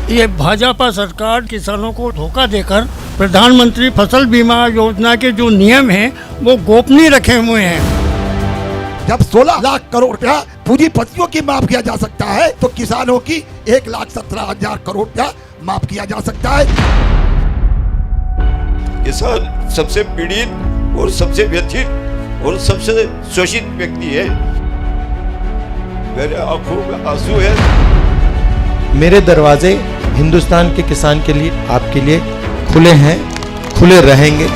ये भाजपा सरकार किसानों को धोखा देकर प्रधानमंत्री फसल बीमा योजना के जो नियम हैं वो गोपनीय रखे हुए हैं। जब 16 लाख करोड़ रुपया पूरी फसलों की माफ किया जा सकता है तो किसानों की 1,17,000 करोड़ रुपया माफ किया जा सकता है। किसान सबसे पीड़ित और सबसे व्यथित और सबसे शोषित व्यक्ति है। मेरे आंखों में आंसू है। मेरे दरवाजे हिंदुस्तान के किसान के लिए, आपके लिए खुले हैं, खुले रहेंगे।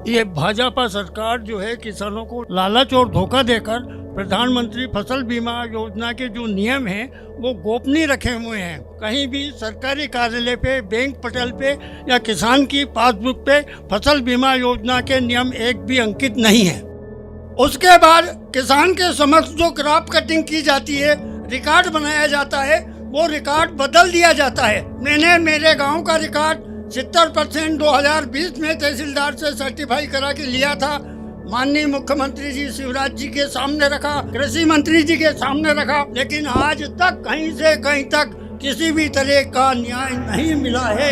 ये भाजपा सरकार जो है किसानों को लालच और धोखा देकर प्रधानमंत्री फसल बीमा योजना के जो नियम हैं वो गोपनीय रखे हुए हैं। कहीं भी सरकारी कार्यालय पे, बैंक पटल पे या किसान की पासबुक पे फसल बीमा योजना के नियम एक भी अंकित नहीं है। उसके बाद किसान के समक्ष जो क्रॉप कटिंग की जाती है, रिकॉर्ड बनाया जाता है, वो रिकॉर्ड बदल दिया जाता है। मैंने मेरे गाँव का रिकॉर्ड 70% 2020 में तहसीलदार से सर्टिफाई करा के लिया था। माननीय मुख्यमंत्री जी शिवराज जी के सामने रखा, कृषि मंत्री जी के सामने रखा, लेकिन आज तक कहीं से कहीं तक किसी भी तरह का न्याय नहीं मिला है।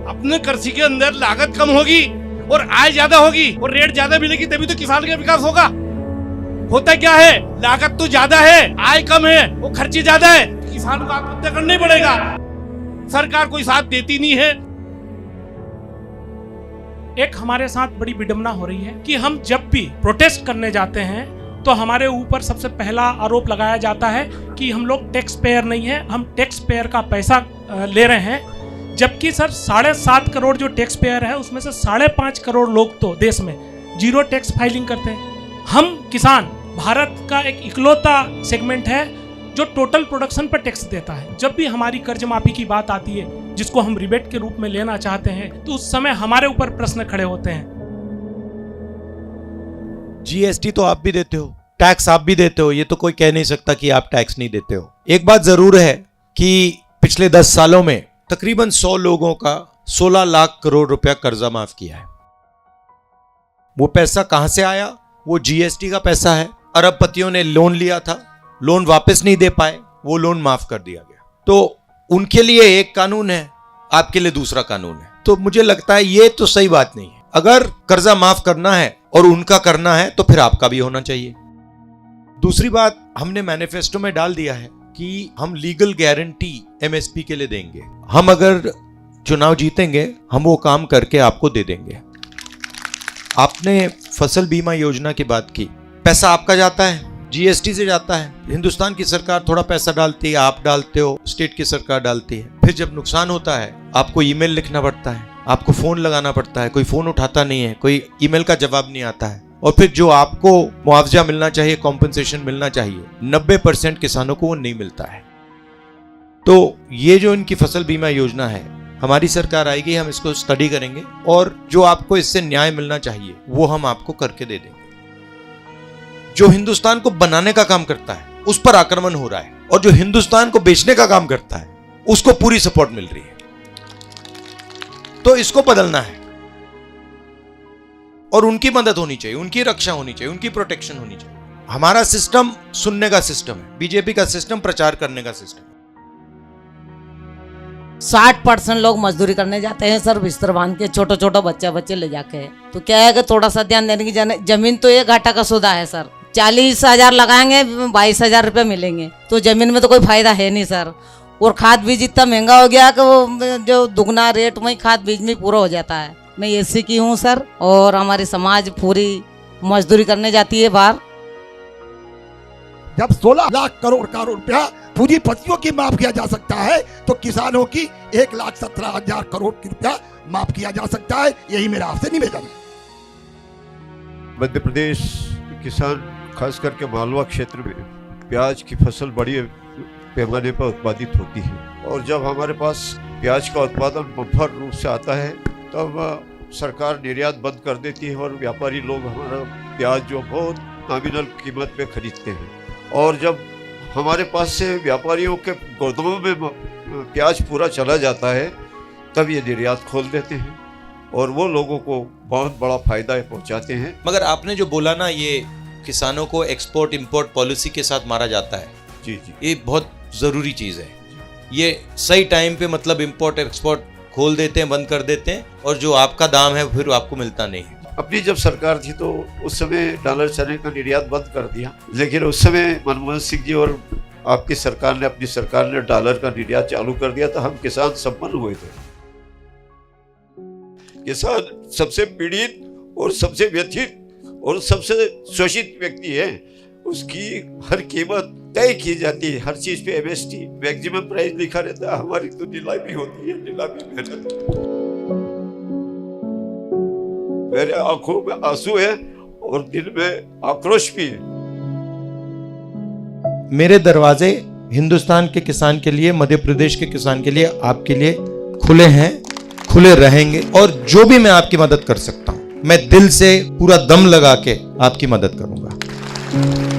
अपने कृषि के अंदर लागत कम होगी और आय ज्यादा होगी और रेट ज्यादा मिलेगी, तभी तो किसान का विकास होगा। होता क्या है, लागत तो ज्यादा है, आय कम है, वो खर्चे ज्यादा है, किसान को आत्महत्या करना ही पड़ेगा। सरकार कोई साथ देती नहीं है। एक हमारे साथ बड़ी विडंबना हो रही है कि हम जब भी प्रोटेस्ट करने जाते हैं तो हमारे ऊपर सबसे पहला आरोप लगाया जाता है कि हम लोग टैक्स पेयर नहीं है, हम टैक्स पेयर का पैसा ले रहे हैं। जबकि सर 7.5 करोड़ जो टैक्स पेयर है उसमें से 5.5 करोड़ लोग तो देश में जीरो टैक्स फाइलिंग करते हैं। हम किसान भारत का एक इकलौता सेगमेंट है जो टोटल प्रोडक्शन पर टैक्स देता है। जब भी हमारी कर्ज माफी की बात आती है जिसको हम रिबेट के रूप में लेना चाहते हैं तो उस समय हमारे ऊपर प्रश्न खड़े होते हैं। जीएसटी तो आप भी देते हो, टैक्स आप भी देते हो, ये तो कोई कह नहीं सकता कि आप टैक्स नहीं देते हो। एक बात जरूर है कि पिछले 10 सालों में तकरीबन 100 लोगों का 16 लाख करोड़ रुपया कर्जा माफ किया है। वो पैसा कहां से आया? वो जीएसटी का पैसा है। अरबपतियों ने लोन लिया था, लोन वापस नहीं दे पाए, वो लोन माफ कर दिया गया। तो उनके लिए एक कानून है, आपके लिए दूसरा कानून है। तो मुझे लगता है ये तो सही बात नहीं है। अगर कर्जा माफ करना है और उनका करना है तो फिर आपका भी होना चाहिए। दूसरी बात, हमने मैनिफेस्टो में डाल दिया है कि हम लीगल गारंटी एमएसपी के लिए देंगे। हम अगर चुनाव जीतेंगे हम वो काम करके आपको दे देंगे। आपने फसल बीमा योजना की बात की, पैसा आपका जाता है, जीएसटी से जाता है। हिंदुस्तान की सरकार थोड़ा पैसा डालती है, आप डालते हो, स्टेट की सरकार डालती है। फिर जब नुकसान होता है आपको ईमेल लिखना पड़ता है, आपको फोन लगाना पड़ता है, कोई फोन उठाता नहीं है, कोई ईमेल का जवाब नहीं आता है। और फिर जो आपको मुआवजा मिलना चाहिए, कॉम्पनसेशन मिलना चाहिए, 90% किसानों को वो नहीं मिलता है। तो ये जो इनकी फसल बीमा योजना है, हमारी सरकार आएगी, हम इसको स्टडी करेंगे और जो आपको इससे न्याय मिलना चाहिए वो हम आपको करके दे देंगे। जो हिंदुस्तान को बनाने का काम करता है उस पर आक्रमण हो रहा है, और जो हिंदुस्तान को बेचने का काम करता है उसको पूरी सपोर्ट मिल रही है। तो इसको बदलना है और उनकी मदद होनी चाहिए, उनकी रक्षा होनी चाहिए, उनकी प्रोटेक्शन होनी चाहिए। हमारा सिस्टम सुनने का सिस्टम है, बीजेपी का सिस्टम प्रचार करने का सिस्टम है। 60% लोग मजदूरी करने जाते हैं सर, बिस्तर बांध के, छोटे बच्चे ले जाके। तो क्या है कि थोड़ा सा ध्यान देने की जमीन तो ये घाटा का सौदा है सर। 40,000 लगाएंगे 22,000 रुपये मिलेंगे, तो जमीन में तो कोई फायदा है नहीं सर। और खाद बीज इतना महंगा हो गया कि वो जो दुगना रेट वही खाद बीज में पूरा हो जाता है। मैं एससी की हूँ सर, और हमारी समाज पूरी मजदूरी करने जाती है बाहर। जब 16 लाख करोड़ का रुपया पूरी फसलों की माफ किया जा सकता है तो किसानों की 1,17,000 करोड़ की रुपया माफ किया जा सकता है। यही मेरा आपसे निवेदन है। मध्य प्रदेश किसान खास करके मालवा क्षेत्र में प्याज की फसल बड़ी पैमाने पर उत्पादित होती है, और जब हमारे पास प्याज का उत्पादन बम्पर रूप से आता है तब सरकार निर्यात बंद कर देती है और व्यापारी लोग हमारा प्याज जो बहुत नॉमिनल कीमत पे खरीदते हैं। और जब हमारे पास से व्यापारियों के गोदामों में प्याज पूरा चला जाता है तब ये निर्यात खोल देते हैं और वो लोगों को बहुत बड़ा फायदा पहुंचाते हैं। मगर आपने जो बोला ना, ये किसानों को एक्सपोर्ट इंपोर्ट पॉलिसी के साथ मारा जाता है, जी जी, ये बहुत ज़रूरी चीज़ है। ये सही टाइम पे मतलब इंपोर्ट एक्सपोर्ट खोल देते हैं, बंद कर देते हैं, और जो आपका दाम है फिर आपको मिलता नहीं है। अपनी जब सरकार थी तो उस समय डॉलर चने का निर्यात बंद कर दिया, लेकिन उस समय मनमोहन सिंह जी और आपकी सरकार ने, अपनी सरकार ने डॉलर का निर्यात चालू कर दिया तो हम किसान संपन्न हुए थे। किसान सबसे पीड़ित और सबसे व्यथित और सबसे शोषित व्यक्ति है। उसकी हर कीमत तय की जाती है, हर चीज पे एमएसटी मैक्सिमम प्राइस लिखा रहता है। हमारी तो नीलामी होती है, नीलामी मेहनत। मेरे आंखों में आंसू है और दिल में आक्रोश भी है। मेरे दरवाजे हिंदुस्तान के किसान के लिए, मध्य प्रदेश के किसान के लिए, आपके लिए खुले हैं, खुले रहेंगे, और जो भी मैं आपकी मदद कर सकता हूं मैं दिल से पूरा दम लगा के आपकी मदद करूंगा।